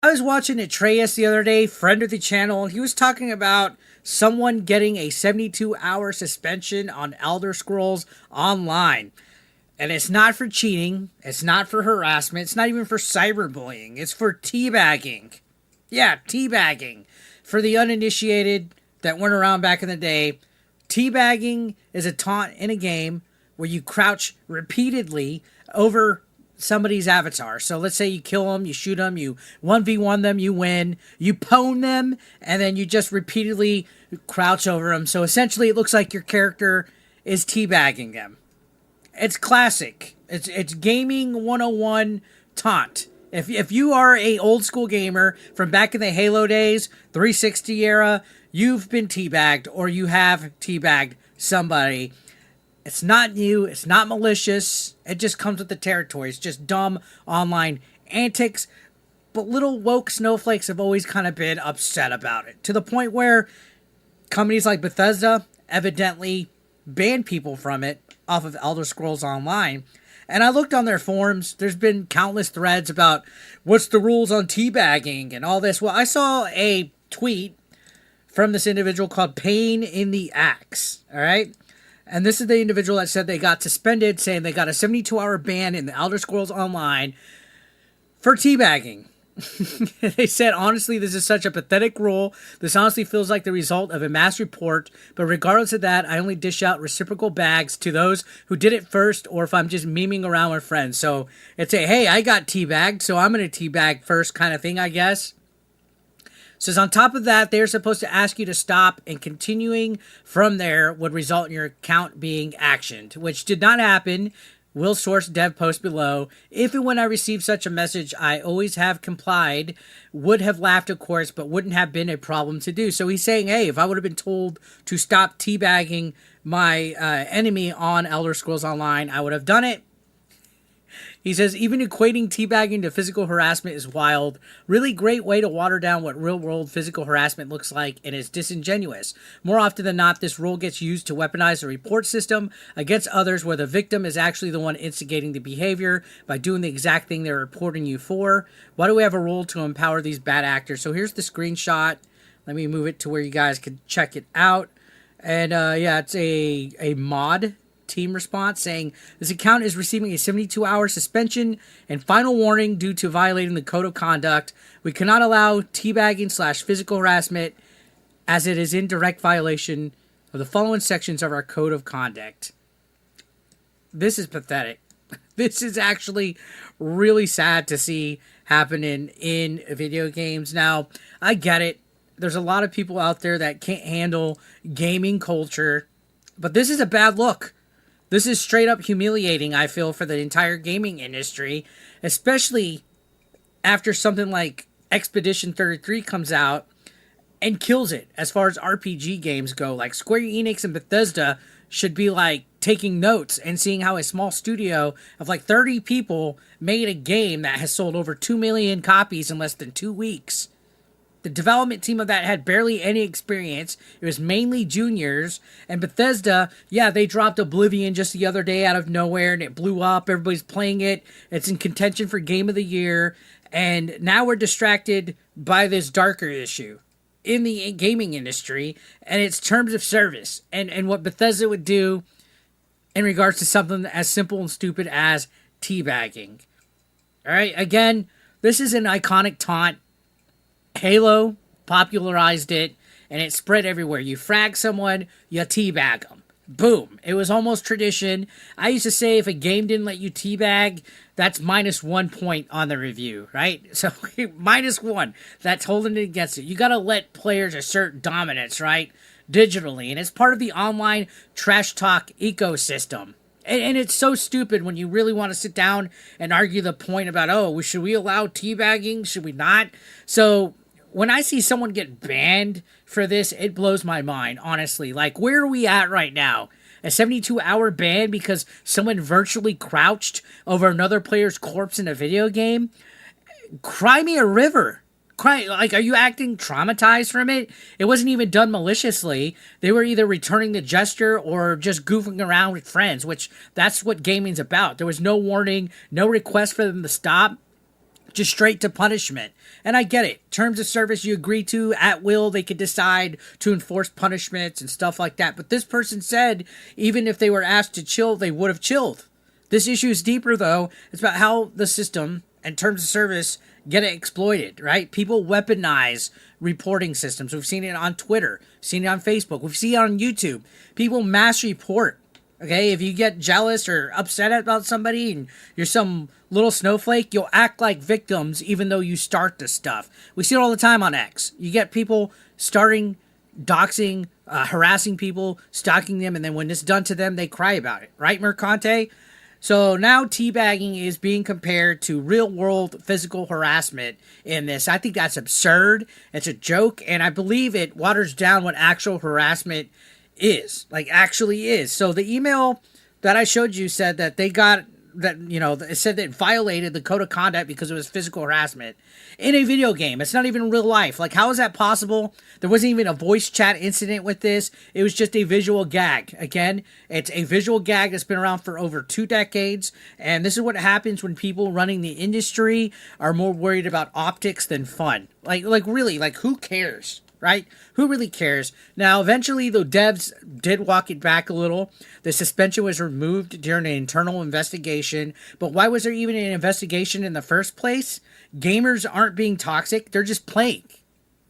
I was watching Atreus the other day, friend of the channel, and he was talking about someone getting a 72-hour suspension on Elder Scrolls Online. And it's not for cheating, it's not for harassment, it's not even for cyberbullying, it's for teabagging. Yeah, teabagging. For the uninitiated that weren't around back in the day, teabagging is a taunt in a game where you crouch repeatedly over somebody's avatar. So let's say you kill them, you shoot them, you 1v1 them, you win, you pwn them, and then you just repeatedly crouch over them. So essentially it looks like your character is teabagging them. It's classic. It's gaming 101 taunt. If you are a old school gamer from back in the Halo days, 360 era, you've been teabagged or you have teabagged somebody. It's not new. It's not malicious. It just comes with the territory. It's just dumb online antics. But little woke snowflakes have always kind of been upset about it, to the point where companies like Bethesda evidently banned people from it off of Elder Scrolls Online. And I looked on their forums. There's been countless threads about what's the rules on teabagging and all this. Well, I saw a tweet from this individual called Pain in the Axe. All right. And this is the individual that said they got suspended, saying they got a 72-hour ban in the Elder Scrolls Online for teabagging. They said, honestly, this is such a pathetic rule. This honestly feels like the result of a mass report. But regardless of that, I only dish out reciprocal bags to those who did it first, or if I'm just memeing around with friends. So it's a, hey, I got teabagged, so I'm going to teabag first kind of thing, I guess. Says on top of that, they're supposed to ask you to stop, and continuing from there would result in your account being actioned, which did not happen. Will source dev post below. If and when I received such a message, I always have complied. Would have laughed, of course, but wouldn't have been a problem to do. So he's saying, hey, if I would have been told to stop teabagging my enemy on Elder Scrolls Online, I would have done it. He says, even equating teabagging to physical harassment is wild. Really great way to water down what real-world physical harassment looks like, and is disingenuous. More often than not, this rule gets used to weaponize the report system against others, where the victim is actually the one instigating the behavior by doing the exact thing they're reporting you for. Why do we have a rule to empower these bad actors? So here's the screenshot. Let me move it to where you guys can check it out. And yeah, it's a mod team response saying this account is receiving a 72-hour suspension and final warning due to violating the code of conduct. We cannot allow teabagging / physical harassment, as it is in direct violation of the following sections of our code of conduct. This is pathetic. This is actually really sad to see happening in video games. Now, I get it. There's a lot of people out there that can't handle gaming culture, but this is a bad look. This is straight up humiliating, I feel, for the entire gaming industry, especially after something like Expedition 33 comes out and kills it as far as RPG games go. Like, Square Enix and Bethesda should be like taking notes and seeing how a small studio of like 30 people made a game that has sold over 2 million copies in less than 2 weeks. The development team of that had barely any experience. It was mainly juniors. And Bethesda, yeah, they dropped Oblivion just the other day out of nowhere, and it blew up. Everybody's playing it. It's in contention for Game of the Year. And now we're distracted by this darker issue in the gaming industry, and it's terms of service. And what Bethesda would do in regards to something as simple and stupid as teabagging. All right, again, this is an iconic taunt. Halo popularized it, and it spread everywhere. You frag someone, you teabag them. Boom. It was almost tradition. I used to say if a game didn't let you teabag, that's -1 point on the review, right? So -1. That's holding it against it. You got to let players assert dominance, right? Digitally. And it's part of the online trash talk ecosystem. And it's so stupid when you really want to sit down and argue the point about, oh, should we allow teabagging? Should we not? So when I see someone get banned for this, it blows my mind, honestly. Like, where are we at right now? A 72-hour ban because someone virtually crouched over another player's corpse in a video game? Cry me a river. Like, are you acting traumatized from it? It wasn't even done maliciously. They were either returning the gesture or just goofing around with friends, which that's what gaming's about. There was no warning, no request for them to stop. just straight to punishment. And I get it. Terms of service you agree to at will, they could decide to enforce punishments and stuff like that. But this person said even if they were asked to chill, they would have chilled. This issue is deeper, though. It's about how the system and terms of service get it exploited, right? People weaponize reporting systems. We've seen it on Twitter, seen it on Facebook, we've seen it on YouTube. People mass report. Okay, if you get jealous or upset about somebody and you're some little snowflake, you'll act like victims even though you start this stuff. We see it all the time on X. You get people starting doxing, harassing people, stalking them, and then when it's done to them, they cry about it. Right, Mercante? So now teabagging is being compared to real-world physical harassment in this. I think that's absurd. It's a joke, and I believe it waters down what actual harassment is, like actually is. So the email that I showed you said that they got that, it said that it violated the code of conduct because it was physical harassment in a video game. It's not even real life. Like, how is that possible? There wasn't even a voice chat incident with this. It was just a visual gag. Again, it's a visual gag that's been around for over 2 decades. And this is what happens when people running the industry are more worried about optics than fun. Like really, like who cares? Right? Who really cares? Now, eventually, the devs did walk it back a little. The suspension was removed during an internal investigation. But why was there even an investigation in the first place? Gamers aren't being toxic. They're just playing.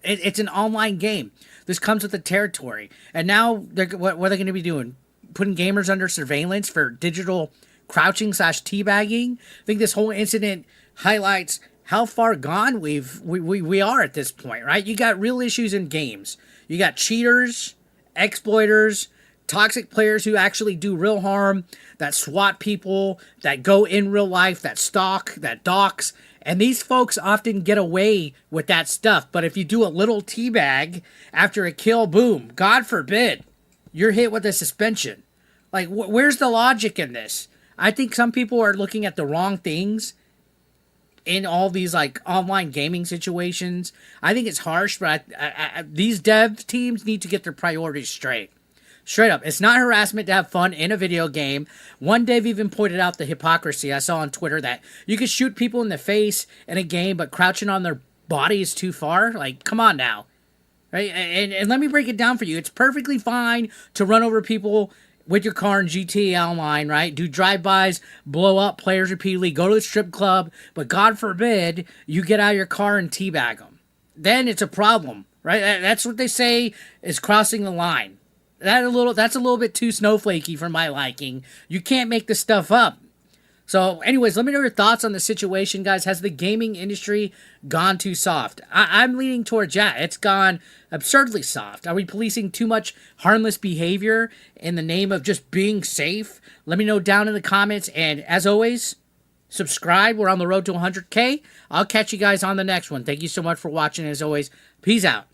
It's an online game. This comes with the territory. And now, what are they going to be doing? Putting gamers under surveillance for digital crouching / teabagging? I think this whole incident highlights how far gone we are at this point, right? You got real issues in games. You got cheaters, exploiters, toxic players who actually do real harm, that swat people, that go in real life, that stalk, that dox. And these folks often get away with that stuff. But if you do a little teabag after a kill, boom, God forbid, you're hit with a suspension. Like, where's the logic in this? I think some people are looking at the wrong things in all these like online gaming situations. I think it's harsh, but these dev teams need to get their priorities straight. Straight up. It's not harassment to have fun in a video game. One dev even pointed out the hypocrisy I saw on Twitter that you could shoot people in the face in a game, but crouching on their body is too far. Like, come on now. Right? And let me break it down for you. It's perfectly fine to run over people with your car in GTA Online, right? Do drive-bys, blow up players repeatedly, go to the strip club, but God forbid you get out of your car and teabag them. Then it's a problem, right? That's what they say is crossing the line. That's a little bit too snowflakey for my liking. You can't make this stuff up. So anyways, let me know your thoughts on the situation, guys. Has the gaming industry gone too soft? I'm leaning towards, yeah, it's gone absurdly soft. Are we policing too much harmless behavior in the name of just being safe? Let me know down in the comments. And as always, subscribe. We're on the road to 100K. I'll catch you guys on the next one. Thank you so much for watching. As always, peace out.